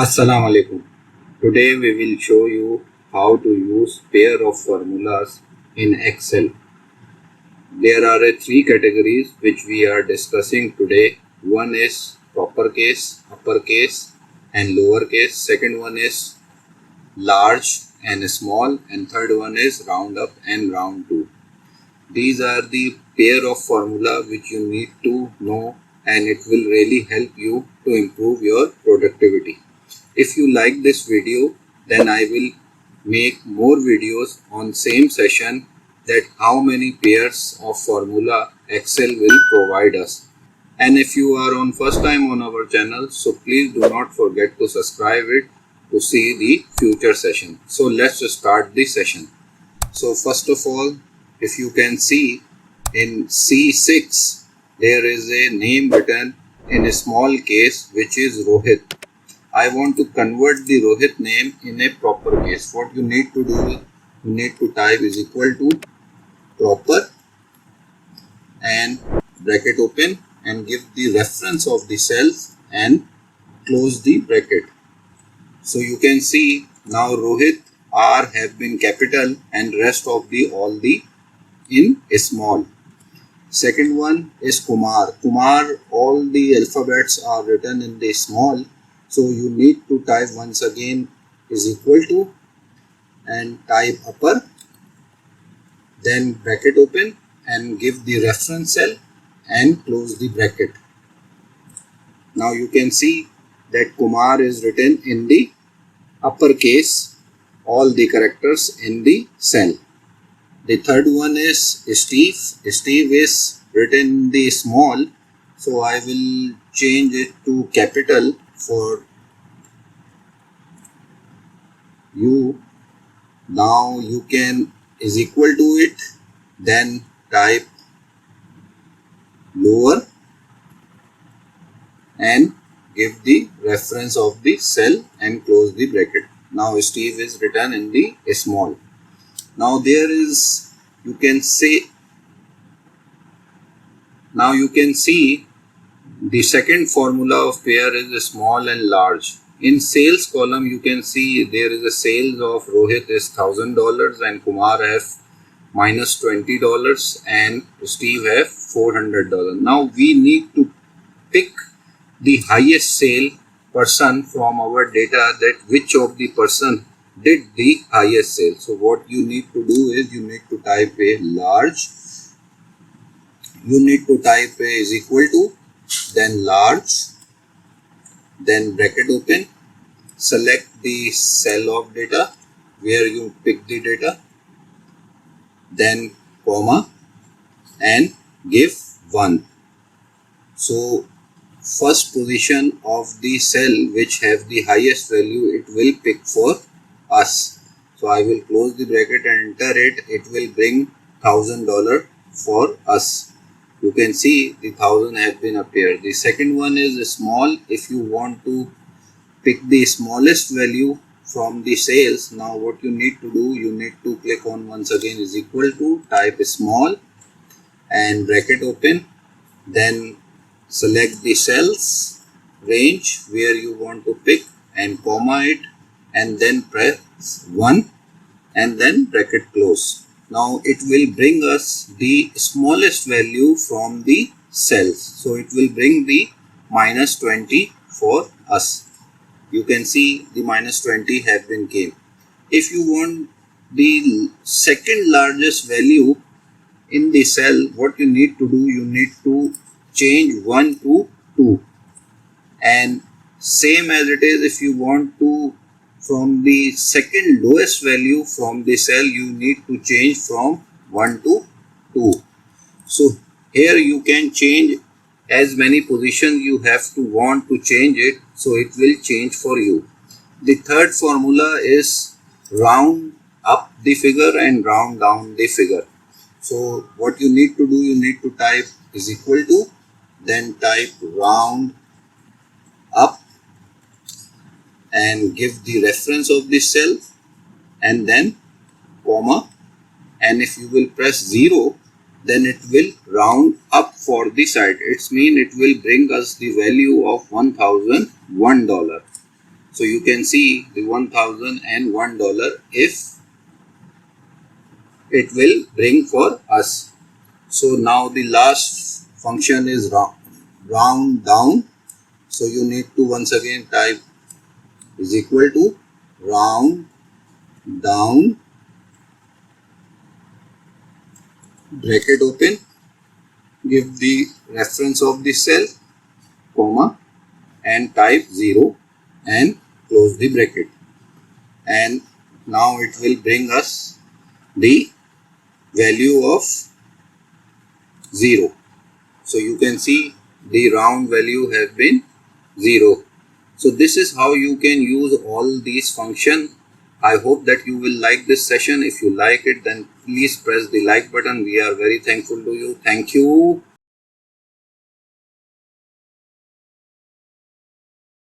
Assalamu alaikum. Today we will show you how to use pair of formulas in Excel. There are three categories which we are discussing today. One is proper case, uppercase and lowercase. Second one is large and small, and third one is round up and round to. These are the pair of formula which you need to know, and it will really help you to improve your productivity. If you like this video, then I will make more videos on same session, that how many pairs of formula Excel will provide us. And if you are on first time on our channel, so please do not forget to subscribe it to see the future session. So let's start the session. So first of all, if you can see in C6, there is a name written in a small case which is Rohit. I want to convert the Rohit name in a proper case. What you need to do is you need to type is equal to proper and bracket open and give the reference of the cells and close the bracket. So you can see now Rohit R have been capital and rest of the all the in small. Second one is Kumar. Kumar, all the alphabets are written in the small. So you need to type once again is equal to and type upper, then bracket open and give the reference cell and close the bracket. Now you can see that Kumar is written in the uppercase, all the characters in the cell. The third one is Steve. Steve is written in the small, so I will change it to capital for you. Now you can is equal to it, then type lower and give the reference of the cell and close the bracket. Now Steve is written in the small. Now there is, you can see the second formula of pair is small and large. In sales column you can see there is a sales of Rohit is $1,000 and Kumar have minus $20 and Steve have $400. Now we need to pick the highest sale person from our data, that which of the person did the highest sale. So what you need to do is you need to type a large, you need to type a is equal to, then large, then bracket open, select the cell of data where you pick the data, then comma and give 1. So first position of the cell which have the highest value, it will pick for us. So I will close the bracket and enter it. It will bring $1,000 for us. You can see the 1,000 have been appeared. The second one is small. If you want to pick the smallest value from the sales, now what you need to do, you need to click on once again is equal to, type small and bracket open, then select the cells range where you want to pick and comma it, and then press 1 and then bracket close. Now it will bring us the smallest value from the cells. So it will bring the minus 20 for us. You can see the minus 20 have been came. If you want the second largest value in the cell, what you need to do, you need to change 1 to 2, and same as it is, if you want to from the second lowest value from the cell, you need to change from 1 to 2. So here you can change as many positions you have to want to change it, so it will change for you. The third formula is round up the figure and round down the figure. So what you need to do, you need to type is equal to, then type round up and give the reference of this cell and then comma, and if you will press 0, then it will round up for the side. It means it will bring us the value of $1,001. So you can see the $1,001 if it will bring for us. So now the last function is round down. So you need to once again type is equal to round down, bracket open, give the reference of the cell, comma, and type 0 and close the bracket. And now it will bring us the value of 0. So you can see the round value has been 0. So this is how you can use all these functions. I hope that you will like this session. If you like it, then please press the like button. We are very thankful to you. Thank you.